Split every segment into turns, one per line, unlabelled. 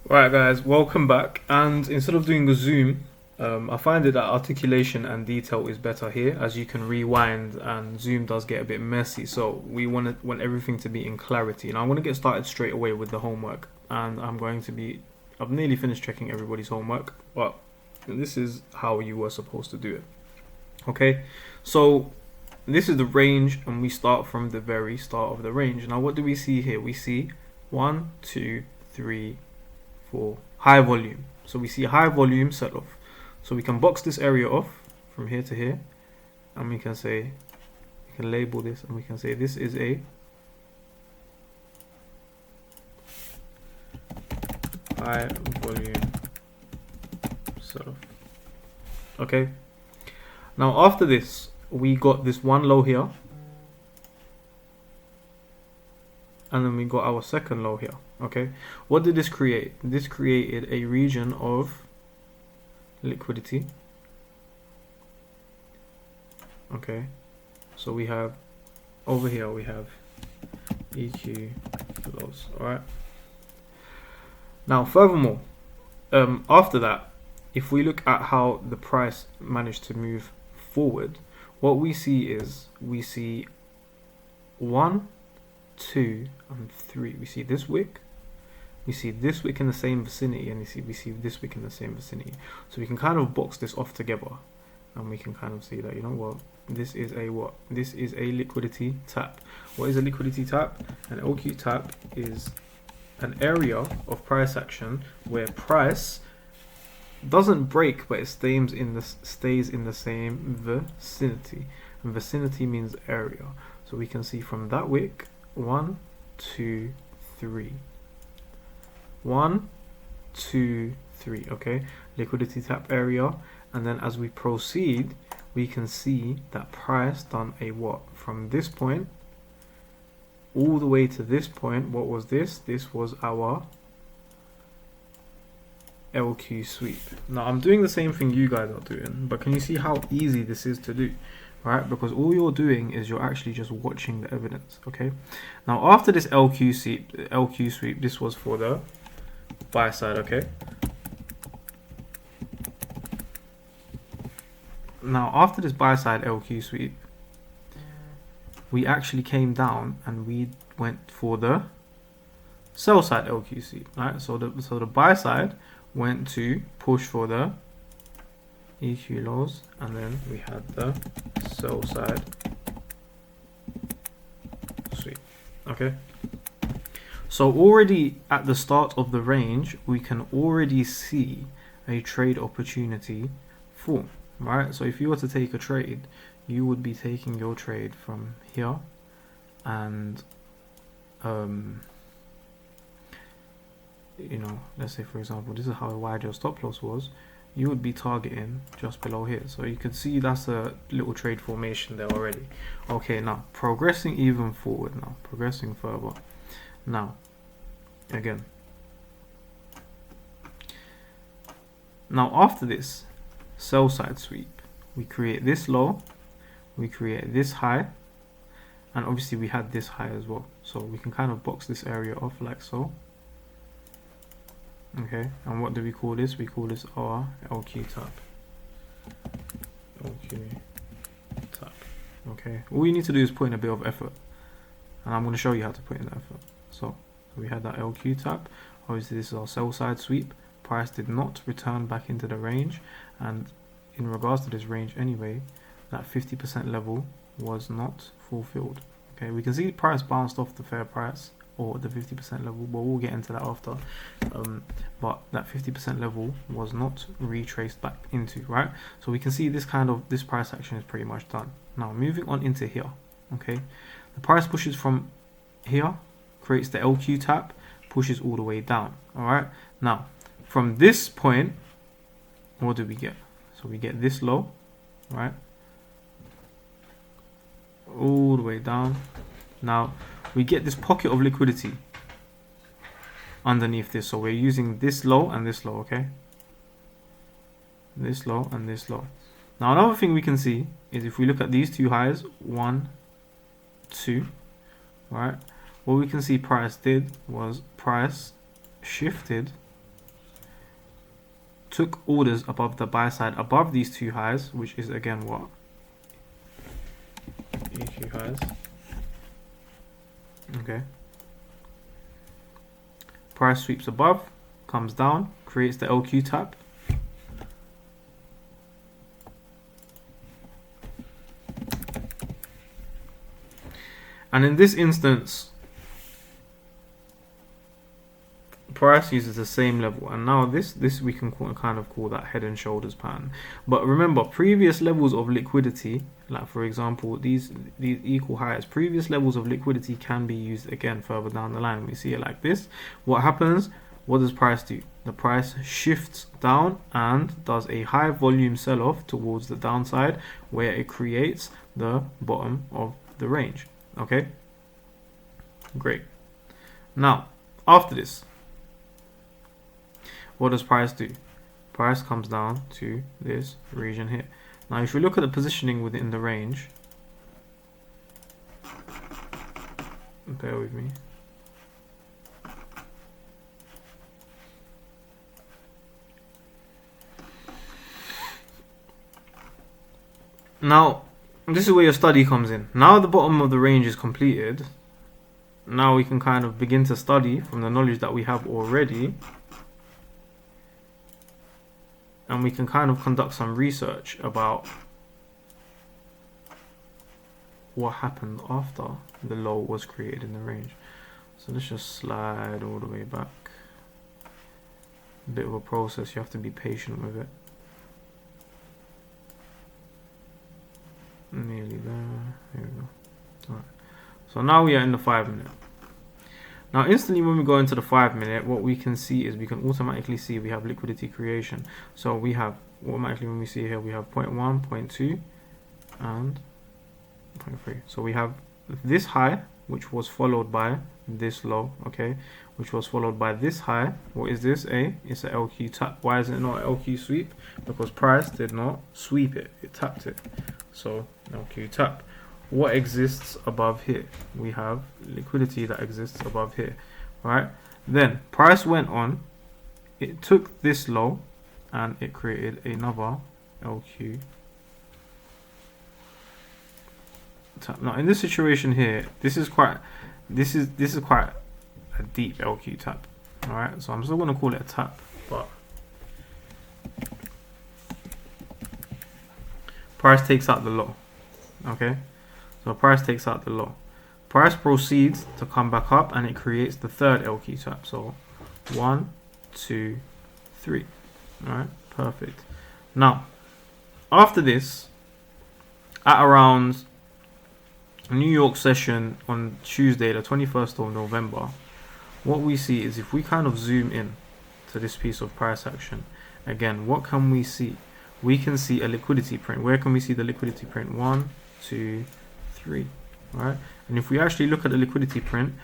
Right, guys, welcome back. And instead of doing a zoom, I find it that articulation and detail is better here, as you can rewind and zoom does get a bit messy. So we want everything to be in clarity. Now I'm going to get started straight away with the homework, and I've nearly finished checking everybody's homework, but this is how you were supposed to do it. Okay, so this is the range, and we start from the very start of the range. Now what do we see here? We see 1, 2, 3, 4 high volume. So we see high volume sell off. So we can box this area off from here to here, and we can label this, and we can say this is a high volume sell off. Okay. Now after this, we got this one low here, and then we got our second low here. Okay, what did this create? This created a region of liquidity. Okay, so we have over here we have EQ lows. All right. Now, furthermore, after that, if we look at how the price managed to move forward, what we see is 1, 2, and 3. We see this wick. We see this wick in the same vicinity, and we see this wick in the same vicinity. So we can kind of box this off together, and we can kind of see that, you know what, this is a what? This is a liquidity tap. What is a liquidity tap? An LQ tap is an area of price action where price doesn't break, but it stays in the same vicinity. And vicinity means area. So we can see from that wick 1, 2, 3. 1, 2, 3. Okay, liquidity tap area. And then as we proceed, we can see that price done a what? From this point all the way to this point. What was this? This was our LQ sweep. Now I'm doing the same thing you guys are doing, but can you see how easy this is to do? Right, because all you're doing is you're actually just watching the evidence. Okay, now after this LQ sweep, this was for the buy side. Okay, now after this buy side LQ sweep, we actually came down and we went for the sell side LQ sweep. Right, so the buy side went to push for the EQ lows, and then we had the sell side sweep. Okay, so already at the start of the range, we can already see a trade opportunity form. Right, so if you were to take a trade, you would be taking your trade from here, and you know, let's say for example, this is how wide your stop loss was. You would be targeting just below here. So you can see that's a little trade formation there already. Okay, now progressing even forward, now progressing further. Now, again. Now after this sell side sweep, we create this low, we create this high, and obviously we had this high as well. So we can kind of box this area off like so. Okay, and what do we call this? We call this our LQ tap. LQ tap. Okay, all you need to do is put in a bit of effort, and I'm going to show you how to put in the effort. So we had that LQ tap. Obviously this is our sell side sweep. Price did not return back into the range, and in regards to this range anyway, that 50% level was not fulfilled. Okay, we can see the price bounced off the fair price, or the 50% level, but we'll get into that after. But that 50% level was not retraced back into, right? So we can see this price action is pretty much done. Now moving on into here. Okay, the price pushes from here, creates the LQ tap, pushes all the way down. All right, now from this point, what do we get? So we get this low, right, all the way down. Now we get this pocket of liquidity underneath this. So we're using this low and this low, okay? This low and this low. Now another thing we can see is if we look at these two highs, 1, 2, right? What we can see price did was price shifted took orders above the buy side above these two highs, which is again what? EQ highs. Okay. Price sweeps above, comes down, creates the LQ tap. And in this instance, price uses the same level, and now this we can kind of call that head and shoulders pattern. But remember, previous levels of liquidity, like for example these equal highs, previous levels of liquidity can be used again further down the line. We see it like this. What happens? What does price do? The price shifts down and does a high volume sell off towards the downside, where it creates the bottom of the range. Okay, great. Now after this, what does price do? Price comes down to this region here. Now if we look at the positioning within the range, bear with me. Now this is where your study comes in. Now the bottom of the range is completed. Now we can kind of begin to study from the knowledge that we have already, and we can kind of conduct some research about what happened after the low was created in the range. So let's just slide all the way back. A bit of a process, you have to be patient with it. Nearly there. Here we go. Alright. So now we are in the 5 minute. Now instantly when we go into the 5 minute, what we can see is we can automatically see we have liquidity creation. So we have automatically, when we see here, we have 0.1, 0.2 and 0.3. So we have this high, which was followed by this low, okay, which was followed by this high. What is this? It's a LQ tap. Why is it not an LQ sweep? Because price did not sweep it, it tapped it. So LQ tap. What exists above here? We have liquidity that exists above here, right? Then price went on, it took this low and it created another LQ tap. Now in this situation here, this is quite a deep LQ tap. Alright, so I'm still gonna call it a tap, but price takes out the low. Okay, so price takes out the low. Price proceeds to come back up and it creates the third LQ tap. So 1, 2, 3. Alright, perfect. Now after this, at around New York session on Tuesday the 21st of November, what we see is, if we kind of zoom in to this piece of price action, again, what can we see? We can see a liquidity print. Where can we see the liquidity print? 1, 2, 3. Right? And if we actually look at the liquidity print,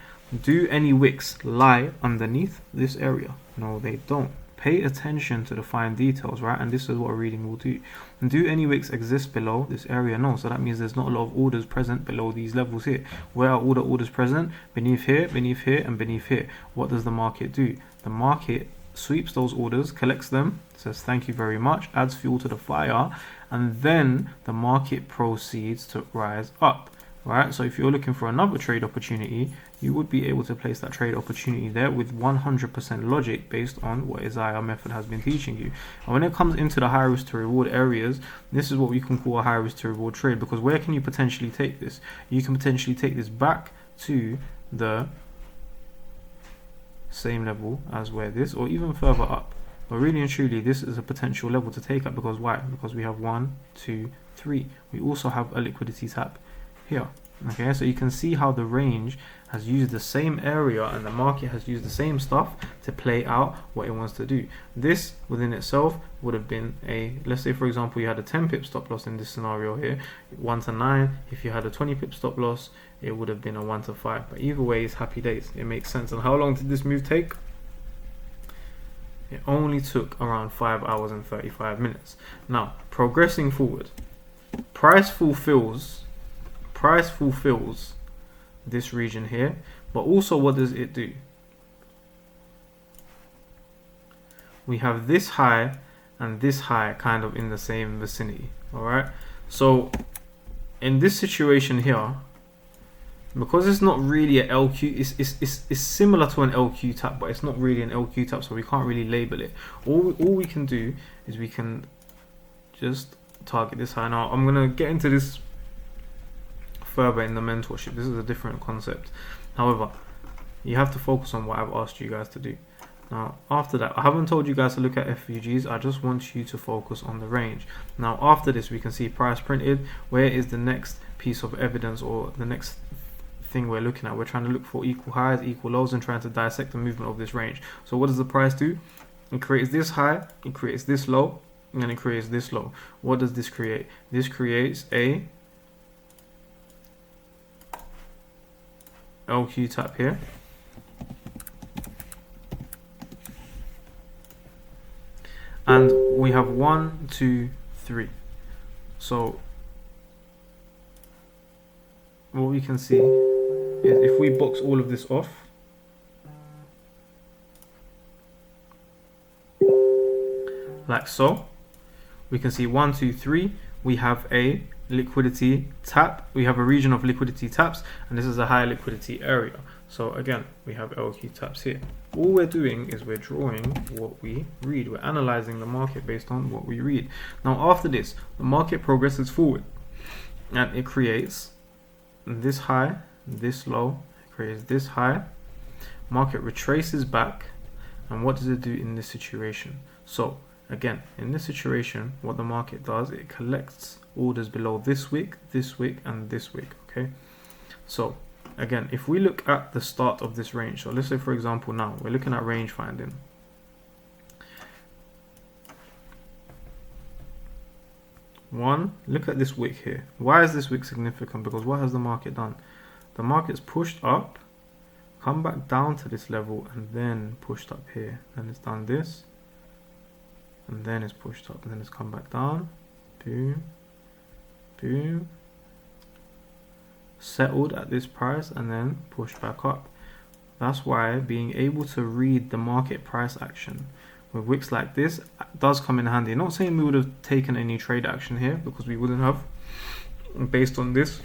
do any wicks lie underneath this area? No, they don't. Pay attention to the fine details, right? And this is what a reading will do. And do any wicks exist below this area? No. So that means there's not a lot of orders present below these levels here. Where are all the orders present? Beneath here, and beneath here. What does the market do? The market sweeps those orders, collects them, says thank you very much, adds fuel to the fire, and then the market proceeds to rise up. Right, so if you're looking for another trade opportunity, you would be able to place that trade opportunity there with 100% logic based on what Ezaih method has been teaching you. And when it comes into the high risk to reward areas, this is what we can call a high risk to reward trade, because where can you potentially take this? You can potentially take this back to the same level as where this, or even further up. But really and truly, this is a potential level to take up, because why? Because we have 1, 2, 3. We also have a liquidity tap here. Okay, so you can see how the range has used the same area and the market has used the same stuff to play out what it wants to do. This within itself would have been a, let's say for example you had a 10 pip stop loss in this scenario here, 1 to 9. If you had a 20 pip stop loss, it would have been a 1 to 5. But either way, it's happy days. It makes sense. And how long did this move take? It only took around 5 hours and 35 minutes. Now, progressing forward, price fulfills this region here, but also what does it do? We have this high and this high kind of in the same vicinity. All right, so in this situation here, because it's not really an LQ, it's similar to an LQ tap, but it's not really an LQ tap, so we can't really label it. All we can do is we can just target this high. Now I'm gonna get into this further in the mentorship. This is a different concept. However, you have to focus on what I've asked you guys to do. Now after that, I haven't told you guys to look at FVGs, I just want you to focus on the range. Now after this, we can see price printed. Where is the next piece of evidence, or the next thing we're looking at? We're trying to look for equal highs, equal lows, and trying to dissect the movement of this range. So what does the price do? It creates this high, it creates this low, and then it creates this low. What does this create? This creates a LQ tap here. And we have 1, 2, 3. So what we can see is if we box all of this off, like so, we can see 1, 2, 3. We have a liquidity tap. We have a region of liquidity taps, and this is a high liquidity area. So again, we have LQ taps here. All we're doing is we're drawing what we read. We're analyzing the market based on what we read. Now after this, the market progresses forward, and it creates this high, this low, it creates this high. Market retraces back, and what does it do in this situation? So again, in this situation, what the market does, it collects orders below this wick, and this wick. Okay, so again, if we look at the start of this range, so let's say for example now we're looking at range finding. One, look at this wick here. Why is this wick significant? Because what has the market done? The market's pushed up, come back down to this level, and then pushed up here, and it's done this, and then it's pushed up, and then it's come back down, boom, boom, settled at this price, and then pushed back up. That's why being able to read the market price action with wicks like this does come in handy. Not saying we would have taken any trade action here, because we wouldn't have. Based on this,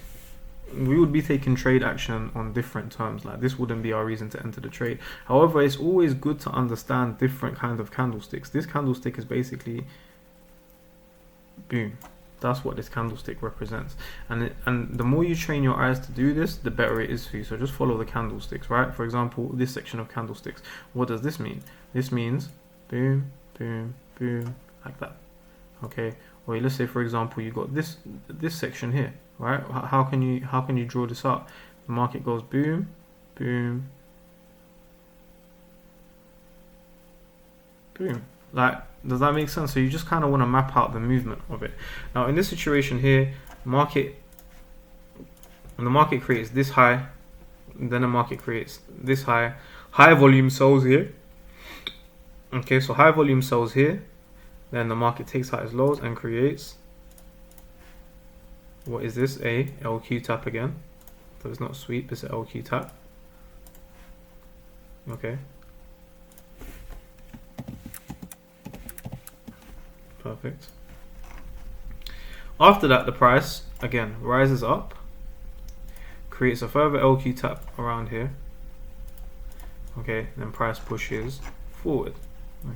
we would be taking trade action on different terms. Like this wouldn't be our reason to enter the trade. However, it's always good to understand different kinds of candlesticks. This candlestick is basically boom. That's what this candlestick represents, and the more you train your eyes to do this, the better it is for you. So just follow the candlesticks, right? For example, this section of candlesticks, what does this mean? This means boom, boom, boom, like that. Okay, or let's say for example you got this section here, right? How can you draw this up? The market goes boom, boom, boom. Like, does that make sense? So you just kind of want to map out the movement of it. Now in this situation here, the market creates this high, and then the market creates this high. High volume sells here. Okay, so high volume sells here. Then the market takes out its lows and creates, what is this? A LQ tap again. So it's not sweep, it's an LQ tap. Okay. Perfect. After that, the price again rises up, creates a further LQ tap around here. Okay, then price pushes forward.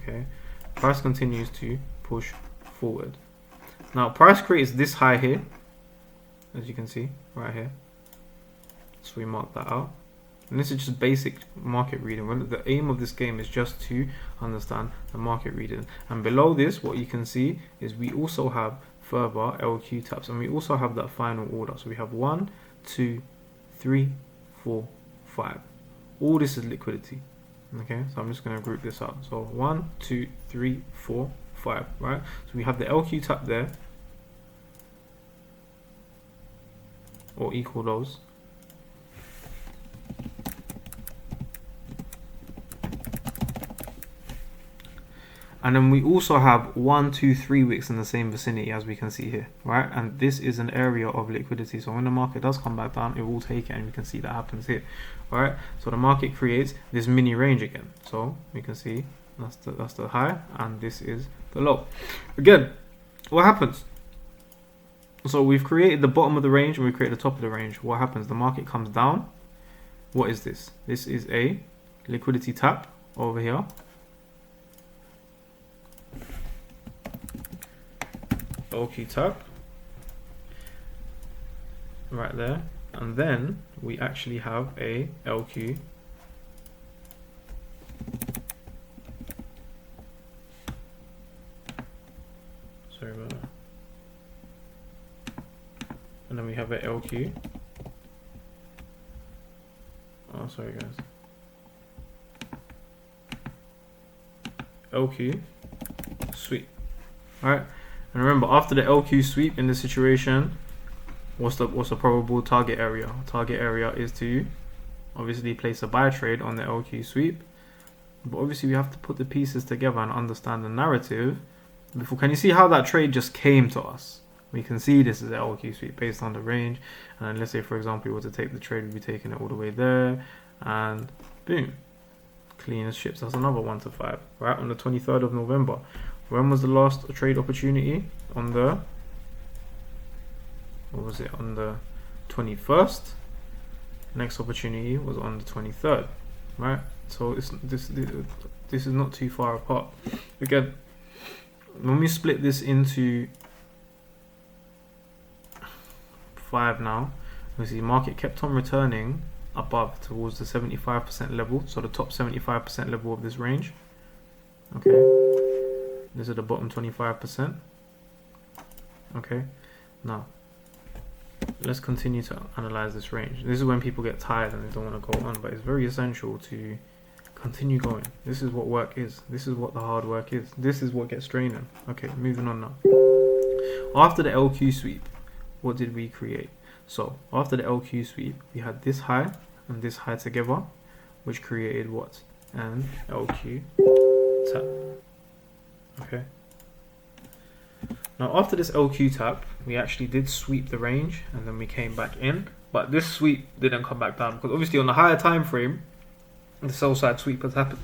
Okay, price continues to push forward. Now price creates this high here, as you can see right here. So we mark that out. And this is just basic market reading. The aim of this game is just to understand the market reading. And below this, what you can see is we also have further LQ taps, and we also have that final order. So we have 1, 2, 3, 4, 5. All this is liquidity. Okay, so I'm just going to group this up. So 1, 2, 3, 4, 5. Right. So we have the LQ tap there, or equal lows. And then we also have 1, 2, 3 wicks in the same vicinity, as we can see here, right? And this is an area of liquidity. So when the market does come back down, it will take it, and we can see that happens here, all right? So the market creates this mini range again. So we can see that's the high, and this is the low. Again, what happens? So we've created the bottom of the range and we create the top of the range. What happens? The market comes down. What is this? This is a liquidity tap over here. LQ tap right there, and then we actually have a LQ sorry about that, and then we have a LQ, oh sorry guys, LQ sweep. All right. And remember, after the LQ sweep in this situation, what's the probable target area? Target area is to obviously place a buy trade on the LQ sweep. But obviously we have to put the pieces together and understand the narrative. Before, can you see how that trade just came to us? We can see this is the LQ sweep based on the range. And let's say, for example, we were to take the trade, we'd be taking it all the way there. And boom. Clean as ships. That's another 1 to 5. Right, on the 23rd of November. When was the last trade opportunity? On the, what was it? On the 21st. Next opportunity was on the 23rd, right? So it's this is not too far apart. Again, when we split this into 5 now, we see market kept on returning above towards the 75% level, so the top 75% level of this range. Okay. This is the bottom 25%. Okay, now let's continue to analyze this range. This is when people get tired and they don't want to go on, but it's very essential to continue going. This is what work is. This is what the hard work is. This is what gets draining. Okay, moving on now. After the LQ sweep, what did we create? So after the LQ sweep, we had this high and this high together, which created what? An LQ tap. Okay. Now after this LQ tap, we actually did sweep the range and then we came back in, but this sweep didn't come back down because obviously on the higher time frame, the sell side sweep has happened.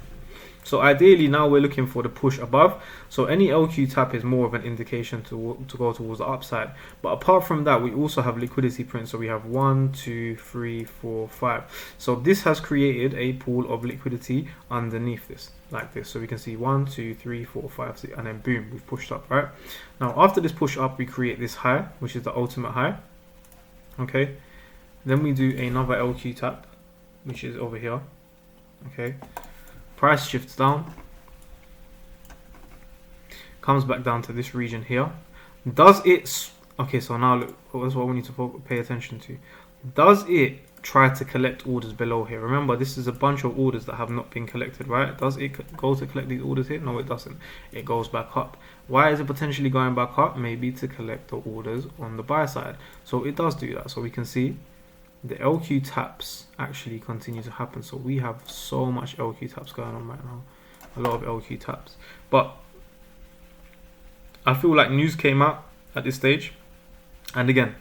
So ideally now we're looking for the push above. So any LQ tap is more of an indication to go towards the upside. But apart from that, we also have liquidity prints. So we have 1, 2, 3, 4, 5. So this has created a pool of liquidity underneath this, like this. So we can see 1, 2, 3, 4, 5, 6, and then boom, we've pushed up, right? Now after this push up, we create this high, which is the ultimate high. Okay. Then we do another LQ tap, which is over here. Okay. Price shifts down, comes back down to this region here. Does it, okay, so now look, that's what we need to pay attention to. Does it try to collect orders below here? Remember, this is a bunch of orders that have not been collected, right? Does it go to collect these orders here? No, it doesn't. It goes back up. Why is it potentially going back up? Maybe to collect the orders on the buy side. So it does do that. So we can see the LQ taps actually continue to happen. So we have so much LQ taps going on right now. A lot of LQ taps. But I feel like news came out at this stage. And again,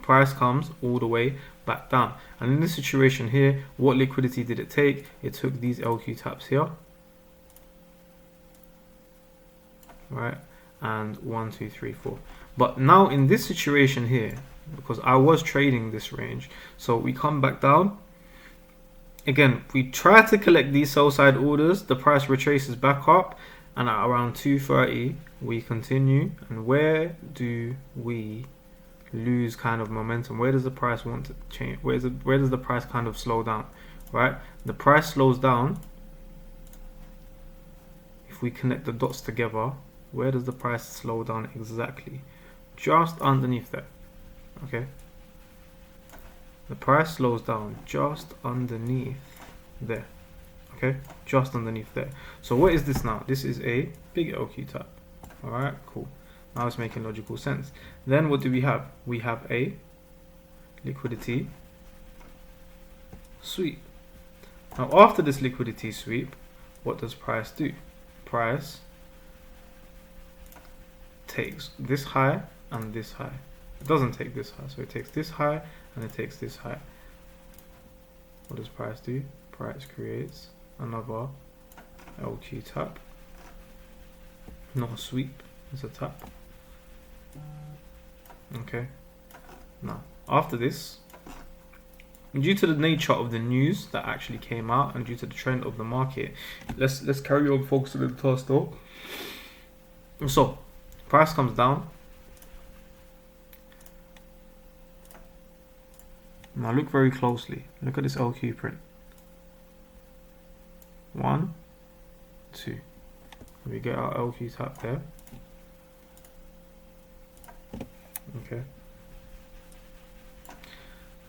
price comes all the way back down. And in this situation here, what liquidity did it take? It took these LQ taps here. Right? And 1, 2, 3, 4. But now in this situation here, because I was trading this range, so we come back down again, we try to collect these sell side orders, the price retraces back up, and at around 230 we continue. And where do we lose kind of momentum? Where does the price want to change? Where does the price kind of slow down? Right, the price slows down if we connect the dots together. Where does the price slow down exactly? Just underneath that. Okay, the price slows down just underneath there. Okay, just underneath there. So what is this now? This is a big LQ tap. All right, cool. Now it's making logical sense. Then what do we have? We have a liquidity sweep. Now after this liquidity sweep, what does price do? Price takes this high and this high. It doesn't take this high, so it takes this high and it takes this high. What does price do? Price creates another LQ tap. Not a sweep, it's a tap. Okay. Now, after this, due to the nature of the news that actually came out and due to the trend of the market, let's carry on focusing on the task though. So, price comes down. Now look very closely. Look at this LQ print. 1, 2. We get our LQ tap there. Okay.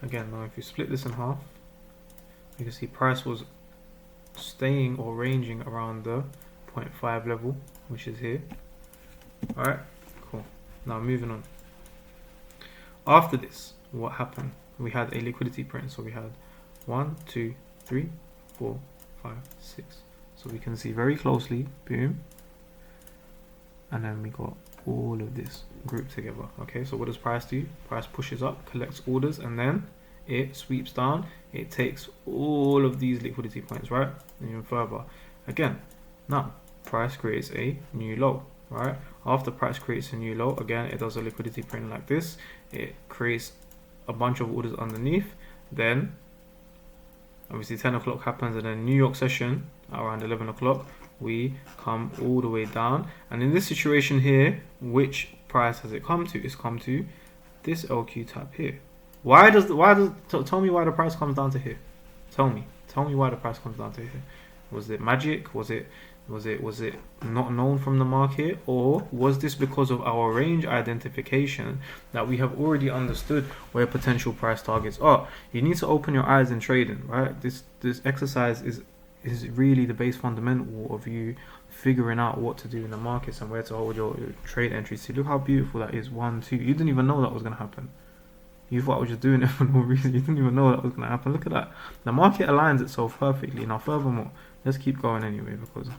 Again, now if you split this in half, you can see price was staying or ranging around the 0.5 level, which is here. Alright, cool. Now moving on. After this, what happened? We had a liquidity print. So we had 1, 2, 3, 4, 5, 6. So we can see very closely, boom. And then we got all of this grouped together. Okay, so what does price do? Price pushes up, collects orders, and then it sweeps down. It takes all of these liquidity points, right? And even further. Again, now price creates a new low, right? After price creates a new low, again, it does a liquidity print like this. It creates a bunch of orders underneath. Then obviously 10 o'clock happens, and then New York session around 11 o'clock, we come all the way down. And in this situation here, which price has it come to? It's come to this LQ tap here. Tell me why the price comes down to here. Tell me why the price comes down to here. Was it magic? Was it not known from the market? Or was this because of our range identification that we have already understood where potential price targets are? You need to open your eyes in trading, right? This exercise is really the base fundamental of you figuring out what to do in the markets and where to hold your trade entries. See, look how beautiful that is. 1, 2. You didn't even know that was going to happen. You thought I was just doing it for no reason. You didn't even know that was going to happen. Look at that. The market aligns itself perfectly. Now, furthermore, let's keep going anyway because...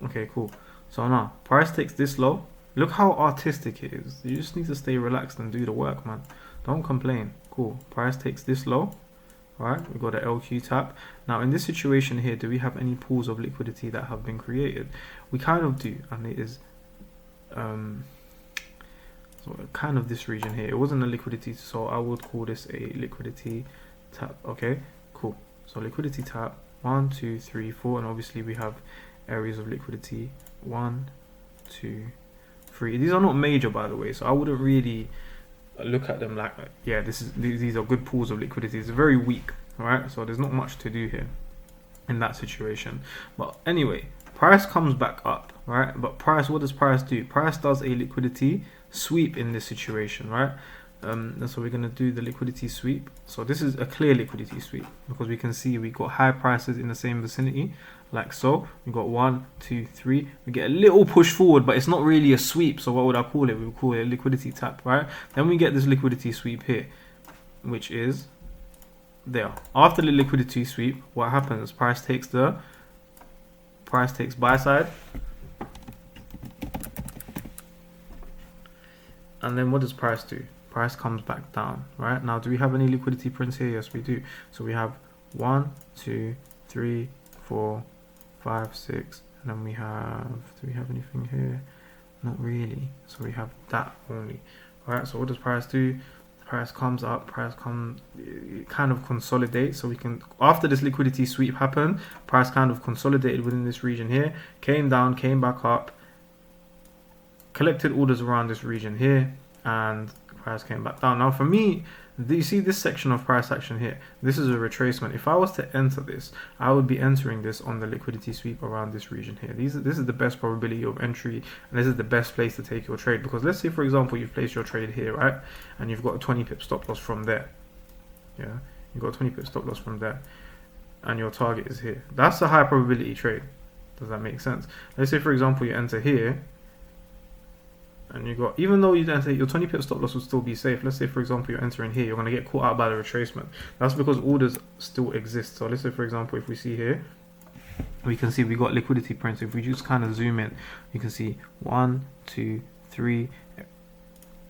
Okay, cool. So now, price takes this low. Look how artistic it is. You just need to stay relaxed and do the work, man. Don't complain. Cool. Price takes this low. Alright, we got an LQ tap. Now, in this situation here, do we have any pools of liquidity that have been created? We kind of do, and it is... So kind of this region here. It wasn't a liquidity, so I would call this a liquidity tap. Okay, cool. So liquidity tap 1, 2, 3, 4, and obviously we have areas of liquidity 1, 2, 3. These are not major, by the way, so I wouldn't really look at them like yeah, these are good pools of liquidity. It's very weak, all right? So there's not much to do here in that situation. But anyway, price comes back up, right? But price, what does price do? Price does a liquidity sweep in this situation, right? And so we're going to do the liquidity sweep. So this is a clear liquidity sweep because we can see we got high prices in the same vicinity, like so. We got 1, 2, 3. We get a little push forward, but it's not really a sweep. So what would I call it? We would call it a liquidity tap, right? Then we get this liquidity sweep here, which is there. After the liquidity sweep, what happens? Price takes buy side. And then what does price do? Price comes back down, right? Now, do we have any liquidity prints here? Yes, we do. So we have 1, 2, 3, 4, 5, 6, and then we have, do we have anything here? Not really. So we have that only. All right, so what does price do? Price comes up, it kind of consolidates. So we can, after this liquidity sweep happened, price kind of consolidated within this region here, came down, came back up, collected orders around this region here, and price came back down. Now for me, do you see this section of price action here? This is a retracement. If I was to enter this, I would be entering this on the liquidity sweep around this region here. This is the best probability of entry, and this is the best place to take your trade. Because let's say, for example, you've placed your trade here, right? And you've got a 20 pip stop loss from there. Yeah, you've got a 20 pip stop loss from there. And your target is here. That's a high probability trade. Does that make sense? Let's say, for example, you enter here, and you got, even though you enter, your 20 pip stop loss will still be safe. Let's say, for example, you're entering here, you're going to get caught out by the retracement. That's because orders still exist. So let's say, for example, if we see here, we can see we got liquidity prints. If we just kind of zoom in, you can see 1, 2, 3.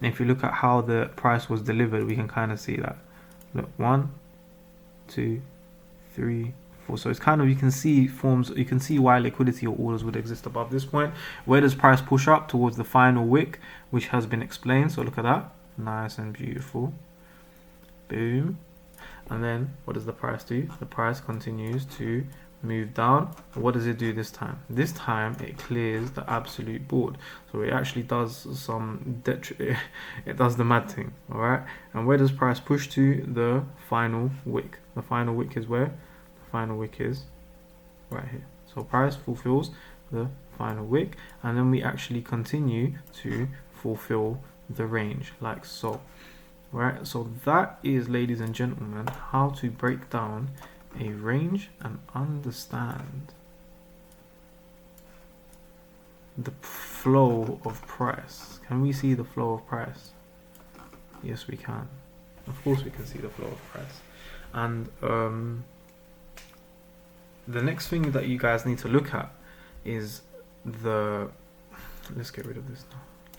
If you look at how the price was delivered, we can kind of see that. Look, 1, 2, 3, 4. So it's kind of, you can see forms, you can see why liquidity or orders would exist above this point. Where does price push up? Towards the final wick, which has been explained. So look at that, nice and beautiful. Boom. And then what does the price do? The price continues to move down. What does it do this time? This time it clears the absolute board. So it actually does some it does the mad thing. All right. And where does price push to? The final wick. The final wick is where? The final wick is right here. So price fulfills the final wick, and then we actually continue to fulfill the range like so. Right, so that is, ladies and gentlemen, how to break down a range and understand the flow of price. Can we see the flow of price? Yes, we can. Of course we can see the flow of price. And the next thing that you guys need to look at is the... Let's get rid of this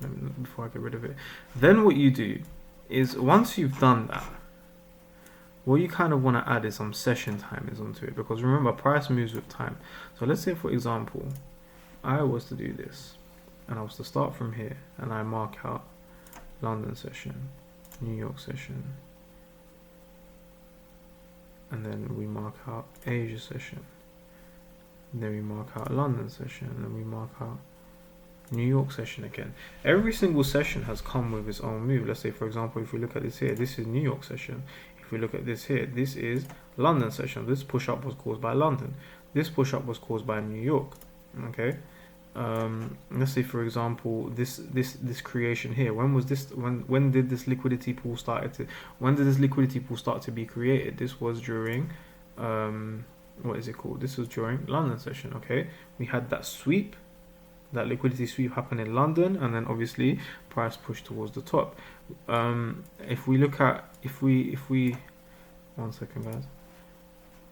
now, before I get rid of it. Then what you do is, once you've done that, what you kind of want to add is some session timings onto it, because remember, price moves with time. So let's say, for example, I was to do this, and I was to start from here, and I mark out London session, New York session, and then we mark out Asia session, then we mark out London session, and then we mark out New York session again. Every single session has come with its own move. Let's say, for example, if we look at this here, this is New York session. If we look at this here, this is London session. This push up was caused by London. This push up was caused by New York. Okay. Let's say, for example, this creation here. When was this? When did this liquidity pool start to be created? This was during what is it called? This was during London session. Okay. We had that sweep. That liquidity sweep happened in London, and then obviously price pushed towards the top. If we look at, if we 1 second, guys.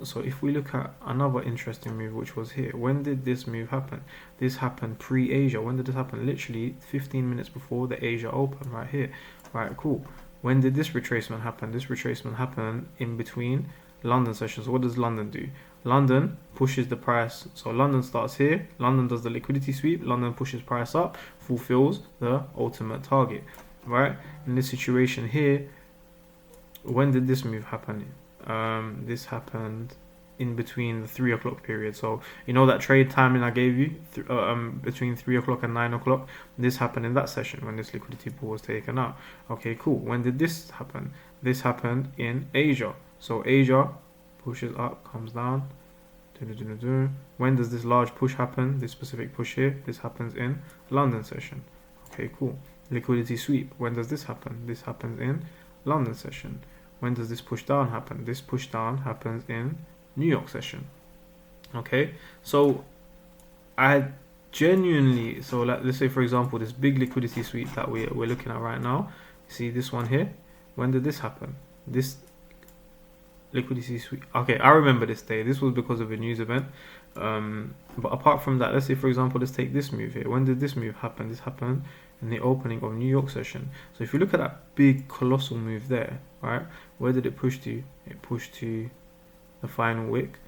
So if we look at another interesting move, which was here, when did this move happen? This happened pre-Asia. When did this happen? Literally 15 minutes before the Asia open, right here. Right, cool. When did this retracement happen? This retracement happened in between London sessions. What does London do? London pushes the price. So London starts here. London does the liquidity sweep. London pushes price up, fulfills the ultimate target. Right? In this situation here, when did this move happen? This happened in between the 3 o'clock period. So you know that trade timing I gave you between 3 o'clock and 9 o'clock. This happened in that session when this liquidity pool was taken out. Okay, cool. When did this happen? This happened in Asia. So Asia pushes up, comes down. When does this large push happen? This specific push here. This happens in London session. Okay, cool. Liquidity sweep. When does this happen? This happens in London session. When does this push down happen? This push down happens in New York session. Okay, so I genuinely, so let's say, for example, this big liquidity sweep that we're looking at right now. See this one here? When did this happen? This liquidity sweep. Okay, I remember this day. This was because of a news event. But apart from that, let's say, for example, let's take this move here. When did this move happen? This happened in the opening of New York session. So if you look at that big colossal move there, right, where did it push to? It pushed to the final wick.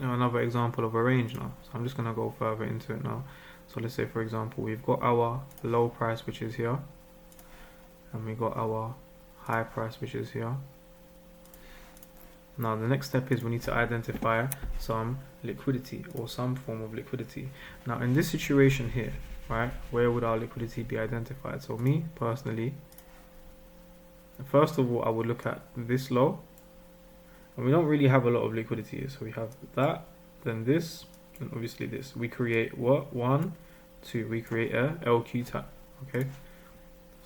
Now another example of a range now. So I'm just going to go further into it now. So let's say, for example, we've got our low price, which is here, and we got our high price, which is here. Now the next step is we need to identify some liquidity or some form of liquidity. Now in this situation here, right, where would our liquidity be identified? So me personally, first of all, I would look at this low, and we don't really have a lot of liquidity here. So we have that, then this, and obviously this. We create what? 1, 2. We create a LQ tap. Okay,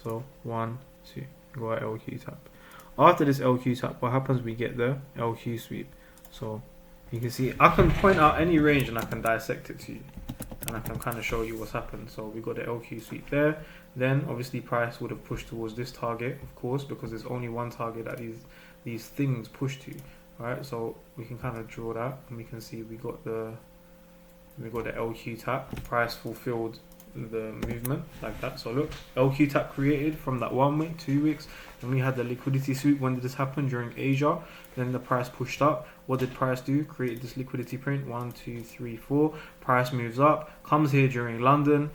so 1, 2. Go at LQ tap. After this LQ tap, what happens? We get the LQ sweep. So you can see I can point out any range and I can dissect it to you. and I can kind of show you what's happened. So we got the LQ sweep there. Then obviously price would have pushed towards this target, of course, because there's only one target that these things push to. Right, so we can kind of draw that, and we can see we got the LQ tap. Price fulfilled the movement like that. So look, LQ tap created from that 1 week, 2 weeks. Then we had the liquidity sweep. When did this happen? During Asia. Then the price pushed up. What did price do? Created this liquidity print. 1, 2, 3, 4. Price moves up, comes here during London,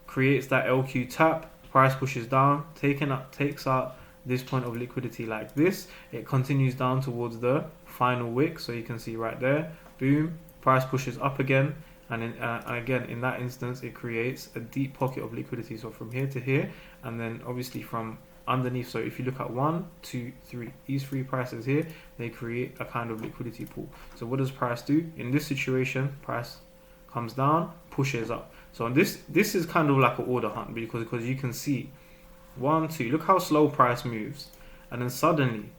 creates that LQ tap. Price pushes down, takes out this point of liquidity like this. It continues down towards the final wick. So you can see right there, boom. Price pushes up again. And again, in that instance, it creates a deep pocket of liquidity. So from here to here, and then obviously from underneath. So if you look at 1, 2, 3, these 3 prices here, they create a kind of liquidity pool. So what does price do? In this situation, price comes down, pushes up. So this is kind of like an order hunt, because you can see 1, 2. Look how slow price moves, and then suddenly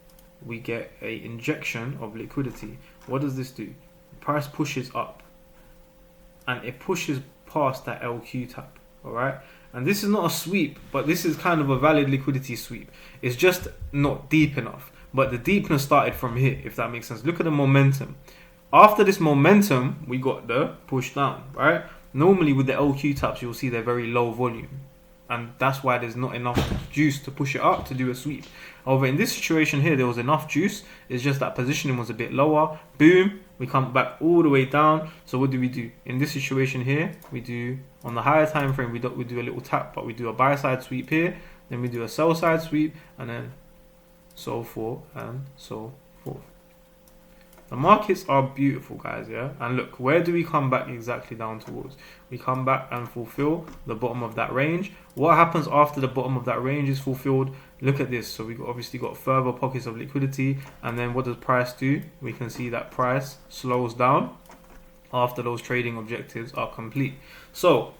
we get a injection of liquidity. What does this do? Price pushes up, and it pushes past that LQ tap, all right? And this is not a sweep, but this is kind of a valid liquidity sweep. It's just not deep enough, but the deepness started from here, if that makes sense. Look at the momentum. After this momentum, we got the push down, right? Normally with the LQ taps, you'll see they're very low volume, and that's why there's not enough juice to push it up to do a sweep. However, in this situation here, there was enough juice. It's just that positioning was a bit lower. Boom, we come back all the way down. So what do? In this situation here, we do, on the higher time frame, we do a little tap, but we do a buy side sweep here, then we do a sell side sweep, and then so forth and so forth. The markets are beautiful, guys, yeah? And look, where do we come back exactly down towards? We come back and fulfill the bottom of that range. What happens after the bottom of that range is fulfilled? Look at this. So we obviously got further pockets of liquidity. And then what does price do? We can see that price slows down after those trading objectives are complete. So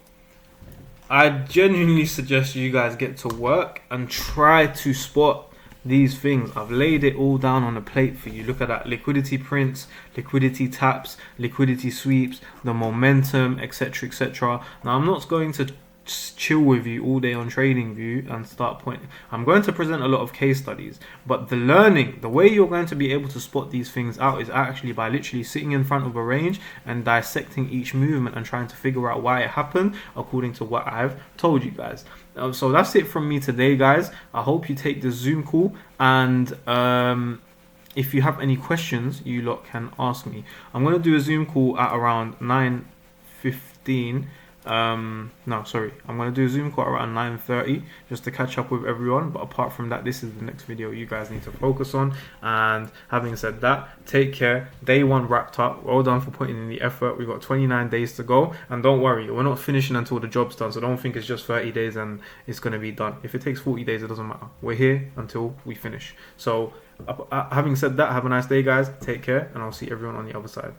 I genuinely suggest you guys get to work and try to spot these things. I've laid it all down on a plate for you. Look at that: liquidity prints, liquidity taps, liquidity sweeps, the momentum, etc, etc. Now I'm not going to chill with you all day on TradingView and start pointing. I'm going to present a lot of case studies, but the way you're going to be able to spot these things out is actually by literally sitting in front of a range and dissecting each movement and trying to figure out why it happened according to what I've told you guys. So that's it from me today, guys. I hope you take this Zoom call, and if you have any questions, you lot can ask me. I'm going to do a Zoom call at around 9:15. I'm going to do a Zoom call around 9:30 just to catch up with everyone. But apart from that, this is the next video you guys need to focus on. And having said that, take care. Day 1 wrapped up. Well done for putting in the effort. We've got 29 days to go, and don't worry, we're not finishing until the job's done. So don't think it's just 30 days and it's going to be done. If it takes 40 days, it doesn't matter. We're here until we finish. So having said that, have a nice day, guys. Take care, and I'll see everyone on the other side.